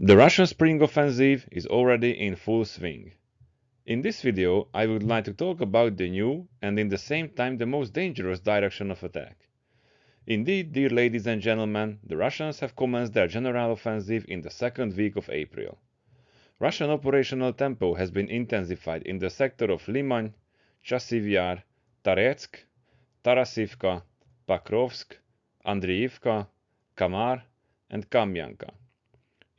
The Russian spring offensive is already in full swing. In this video, I would like to talk about the new and in the same time the most dangerous direction of attack. Indeed, dear ladies and gentlemen, the Russians have commenced their general offensive in the second week of April. Russian operational tempo has been intensified in the sector of Liman, Chasiv Yar, Taretsk, Tarasivka, Pakrovsk, Andriivka, Kamar, and Kamyanka.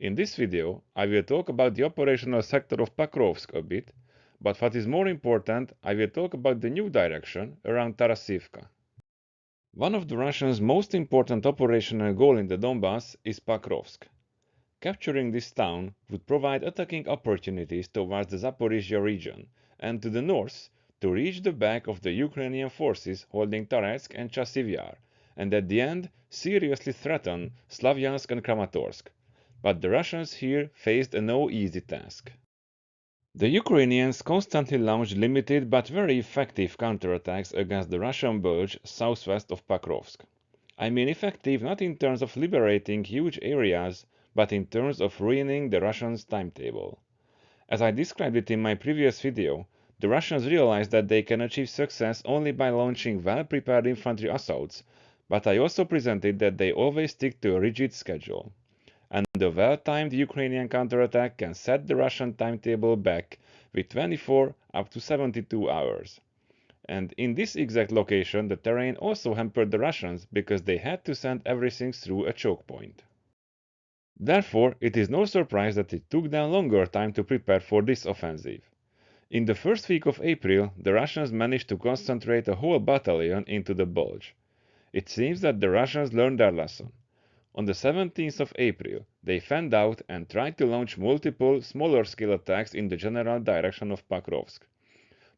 In this video, I will talk about the operational sector of Pakrovsk a bit, but what is more important, I will talk about the new direction around Tarasivka. One of the Russians' most important operational goals in the Donbass is Pakrovsk. Capturing this town would provide attacking opportunities towards the Zaporizhia region and to the north to reach the back of the Ukrainian forces holding Taratsk and Chasiv Yar, and at the end seriously threaten Slavyansk and Kramatorsk. But the Russians here faced a no easy task. The Ukrainians constantly launched limited but very effective counterattacks against the Russian Bulge southwest of Pakrovsk. I mean effective not in terms of liberating huge areas, but in terms of ruining the Russians' timetable. As I described it in my previous video, the Russians realized that they can achieve success only by launching well-prepared infantry assaults, but I also presented that they always stick to a rigid schedule. And a well-timed Ukrainian counterattack can set the Russian timetable back with 24 up to 72 hours. And in this exact location, the terrain also hampered the Russians because they had to send everything through a choke point. Therefore, it is no surprise that it took them longer time to prepare for this offensive. In the first week of April, the Russians managed to concentrate a whole battalion into the Bulge. It seems that the Russians learned their lesson. On the 17th of April, they fanned out and tried to launch multiple smaller-scale attacks in the general direction of Pakrovsk.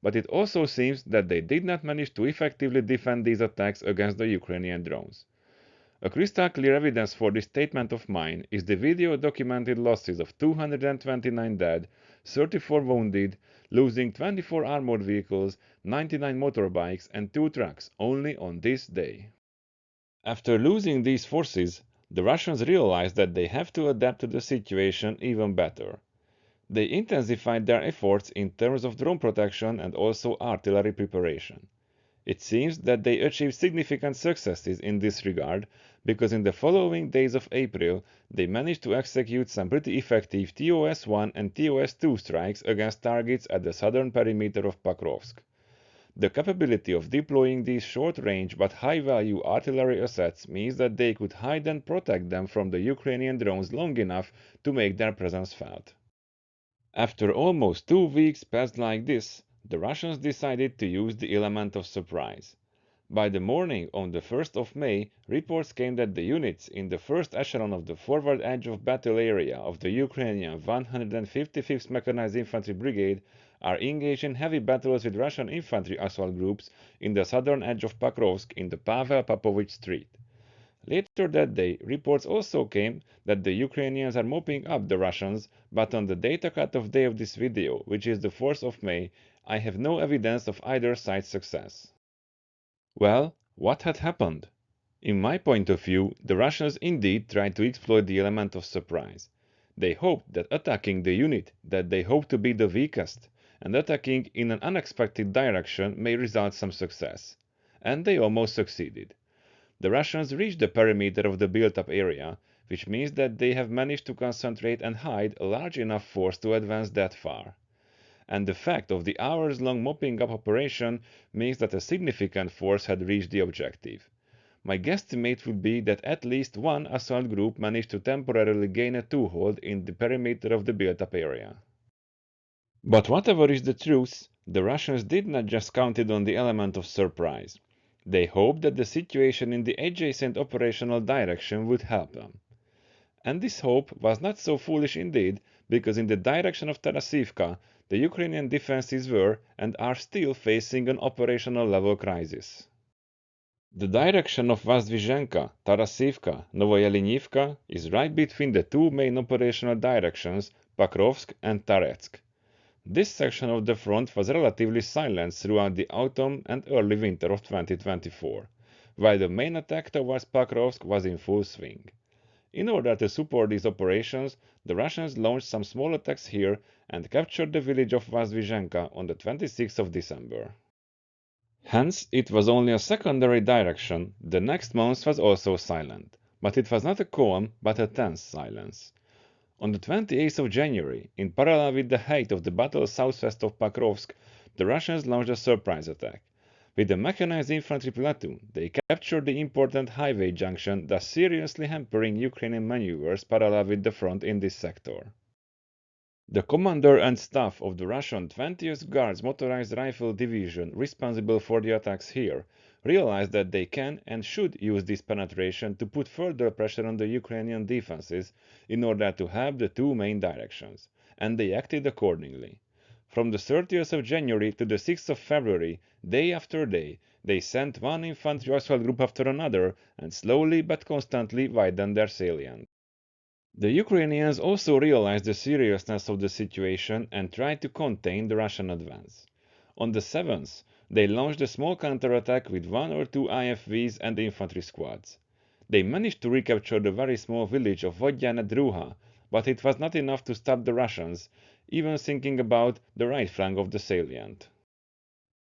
But it also seems that they did not manage to effectively defend these attacks against the Ukrainian drones. A crystal clear evidence for this statement of mine is the video documented losses of 229 dead, 34 wounded, losing 24 armored vehicles, 99 motorbikes and 2 trucks only on this day. After losing these forces, the Russians realized that they have to adapt to the situation even better. They intensified their efforts in terms of drone protection and also artillery preparation. It seems that they achieved significant successes in this regard because in the following days of April they managed to execute some pretty effective TOS-1 and TOS-2 strikes against targets at the southern perimeter of Pakrovsk. The capability of deploying these short-range but high-value artillery assets means that they could hide and protect them from the Ukrainian drones long enough to make their presence felt. After almost 2 weeks passed like this, the Russians decided to use the element of surprise. By the morning on the 1st of May, reports came that the units in the first echelon of the forward edge of battle area of the Ukrainian 155th Mechanized Infantry Brigade are engaged in heavy battles with Russian infantry assault groups in the southern edge of Pakrovsk in the Pavel Popovich Street. Later that day, reports also came that the Ukrainians are mopping up the Russians, but on the data cut-off day of this video, which is the 4th of May, I have no evidence of either side's success. Well, what had happened? In my point of view, the Russians indeed tried to exploit the element of surprise. They hoped that attacking the unit that they hoped to be the weakest and attacking in an unexpected direction may result some success. And they almost succeeded. The Russians reached the perimeter of the built-up area, which means that they have managed to concentrate and hide a large enough force to advance that far. And the fact of the hours-long mopping up operation means that a significant force had reached the objective. My guesstimate would be that at least one assault group managed to temporarily gain a toehold in the perimeter of the built-up area. But whatever is the truth, the Russians did not just count on the element of surprise. They hoped that the situation in the adjacent operational direction would help them. And this hope was not so foolish indeed, because in the direction of Tarasivka, the Ukrainian defenses were and are still facing an operational level crisis. The direction of Vozdvizhenka, Tarasivka, Novoyelinivka is right between the two main operational directions, Pakrovsk and Taretsk. This section of the front was relatively silent throughout the autumn and early winter of 2024, while the main attack towards Pakrovsk was in full swing. In order to support these operations, the Russians launched some small attacks here and captured the village of Vazvizhenka on the 26th of December. Hence, it was only a secondary direction. The next month was also silent, but it was not a calm but a tense silence. On the 28th of January, in parallel with the height of the battle southwest of Pakovsk, the Russians launched a surprise attack. With a mechanized infantry platoon, they captured the important highway junction, thus seriously hampering Ukrainian maneuvers parallel with the front in this sector. The commander and staff of the Russian 20th Guards Motorized Rifle Division responsible for the attacks here realized that they can and should use this penetration to put further pressure on the Ukrainian defenses in order to have the two main directions, and they acted accordingly. From the 30th of January to the 6th of February, day after day, they sent one infantry assault group after another and slowly but constantly widened their salient. The Ukrainians also realized the seriousness of the situation and tried to contain the Russian advance. On the 7th, they launched a small counterattack with one or two IFVs and infantry squads. They managed to recapture the very small village of Vodyan Druha, but it was not enough to stop the Russians, even thinking about the right flank of the salient.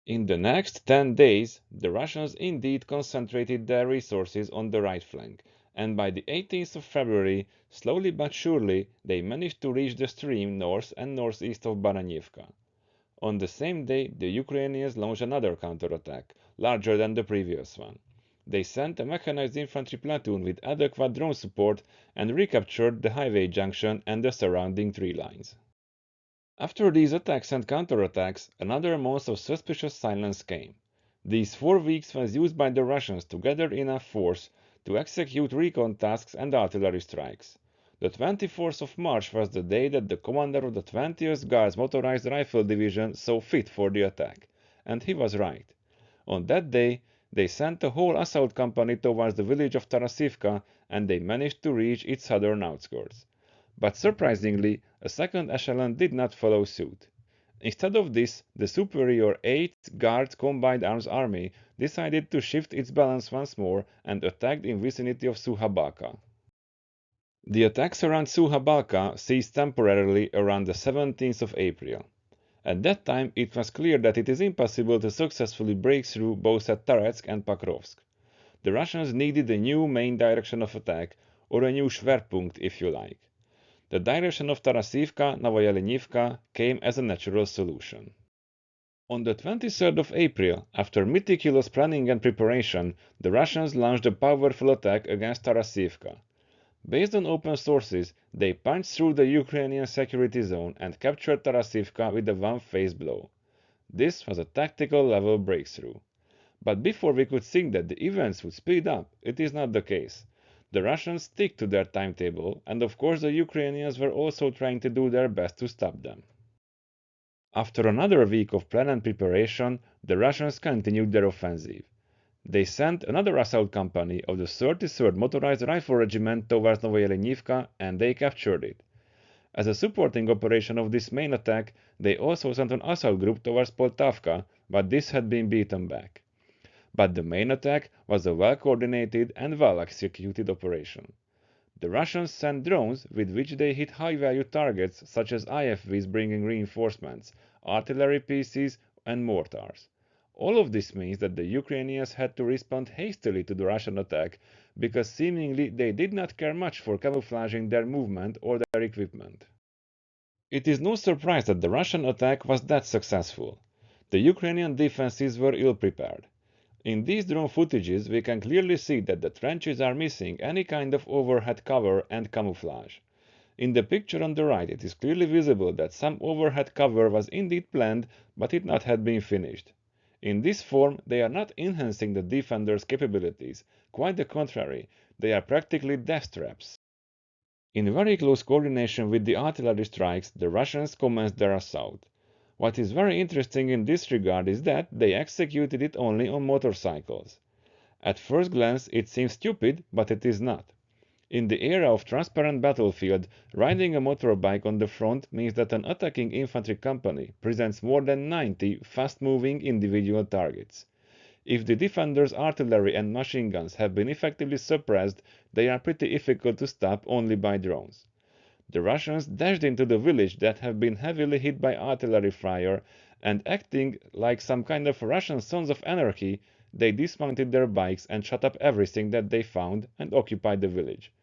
In the next 10 days, the Russians indeed concentrated their resources on the right flank, and by the 18th of February, slowly but surely, they managed to reach the stream north and northeast of Baranivka. On the same day, the Ukrainians launched another counterattack, larger than the previous one. They sent a mechanized infantry platoon with adequate drone support and recaptured the highway junction and the surrounding tree lines. After these attacks and counterattacks, another month of suspicious silence came. These 4 weeks was used by the Russians to gather enough force to execute recon tasks and artillery strikes. The 24th of March was the day that the commander of the 20th Guards Motorized Rifle Division saw fit for the attack, and he was right. On that day, they sent a whole assault company towards the village of Tarasivka, and they managed to reach its southern outskirts. But surprisingly, a second echelon did not follow suit. Instead of this, the superior 8th Guards Combined Arms Army decided to shift its balance once more and attacked in vicinity of Suhabaka. The attacks around Suhabaka ceased temporarily around the 17th of April. At that time, it was clear that it is impossible to successfully break through both at Taraska and Pakovsk. The Russians needed a new main direction of attack, or a new Schwerpunkt if you like. The direction of Tarasivka, Novoyelinivka came as a natural solution. On the 23rd of April, after meticulous planning and preparation, the Russians launched a powerful attack against Tarasivka. Based on open sources, they punched through the Ukrainian security zone and captured Tarasivka with a one-phase blow. This was a tactical level breakthrough. But before we could think that the events would speed up, it is not the case. The Russians stick to their timetable, and of course the Ukrainians were also trying to do their best to stop them. After another week of plan and preparation, the Russians continued their offensive. They sent another assault company of the 33rd Motorized Rifle Regiment towards Novoyelinivka, and they captured it. As a supporting operation of this main attack, they also sent an assault group towards Poltavka, but this had been beaten back. But the main attack was a well-coordinated and well-executed operation. The Russians sent drones with which they hit high-value targets such as IFVs bringing reinforcements, artillery pieces, and mortars. All of this means that the Ukrainians had to respond hastily to the Russian attack because seemingly they did not care much for camouflaging their movement or their equipment. It is no surprise that the Russian attack was that successful. The Ukrainian defenses were ill-prepared. In these drone footages, we can clearly see that the trenches are missing any kind of overhead cover and camouflage. In the picture on the right, it is clearly visible that some overhead cover was indeed planned, but it not had been finished. In this form, they are not enhancing the defenders' capabilities. Quite the contrary, they are practically death traps. In very close coordination with the artillery strikes, the Russians commenced their assault. What is very interesting in this regard is that they executed it only on motorcycles. At first glance it seems stupid, but it is not. In the era of transparent battlefield, riding a motorbike on the front means that an attacking infantry company presents more than 90 fast-moving individual targets. If the defenders' artillery and machine guns have been effectively suppressed, they are pretty difficult to stop only by drones. The Russians dashed into the village that had been heavily hit by artillery fire, and acting like some kind of Russian sons of anarchy, they dismounted their bikes and shot up everything that they found and occupied the village.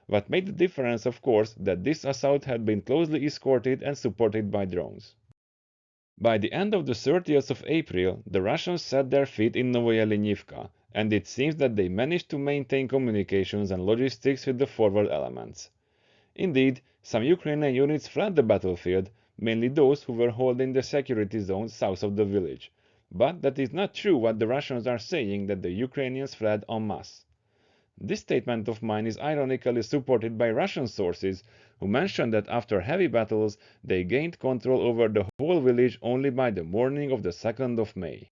What made the difference, of course, that this assault had been closely escorted and supported by drones. By the end of the 30th of April, the Russians set their feet in Novoyelinivka, and it seems that they managed to maintain communications and logistics with the forward elements. Indeed, some Ukrainian units fled the battlefield, mainly those who were holding the security zones south of the village. But that is not true what the Russians are saying, that the Ukrainians fled en masse. This statement of mine is ironically supported by Russian sources, who mention that after heavy battles they gained control over the whole village only by the morning of the 2nd of May.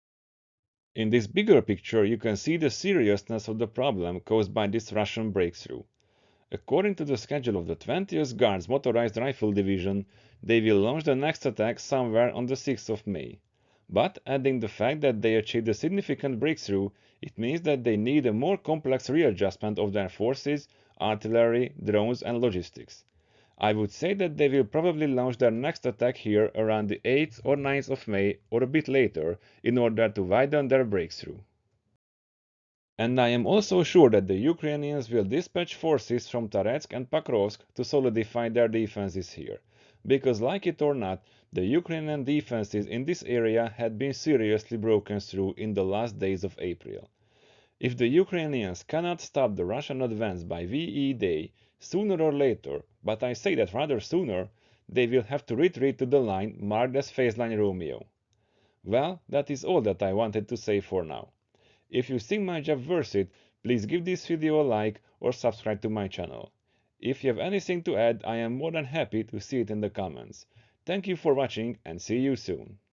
In this bigger picture you can see the seriousness of the problem caused by this Russian breakthrough. According to the schedule of the 20th Guards Motorized Rifle Division, they will launch the next attack somewhere on the 6th of May. But adding the fact that they achieved a significant breakthrough, it means that they need a more complex readjustment of their forces, artillery, drones and logistics. I would say that they will probably launch their next attack here around the 8th or 9th of May or a bit later in order to widen their breakthrough. And I am also sure that the Ukrainians will dispatch forces from Taraska and Pakovsk to solidify their defenses here, because like it or not, the Ukrainian defenses in this area had been seriously broken through in the last days of April. If the Ukrainians cannot stop the Russian advance by VE Day, sooner or later, but I say that rather sooner, they will have to retreat to the line marked as Phaseline Romeo. Well, that is all that I wanted to say for now. If you think my job worth it, please give this video a like or subscribe to my channel. If you have anything to add, I am more than happy to see it in the comments. Thank you for watching and see you soon.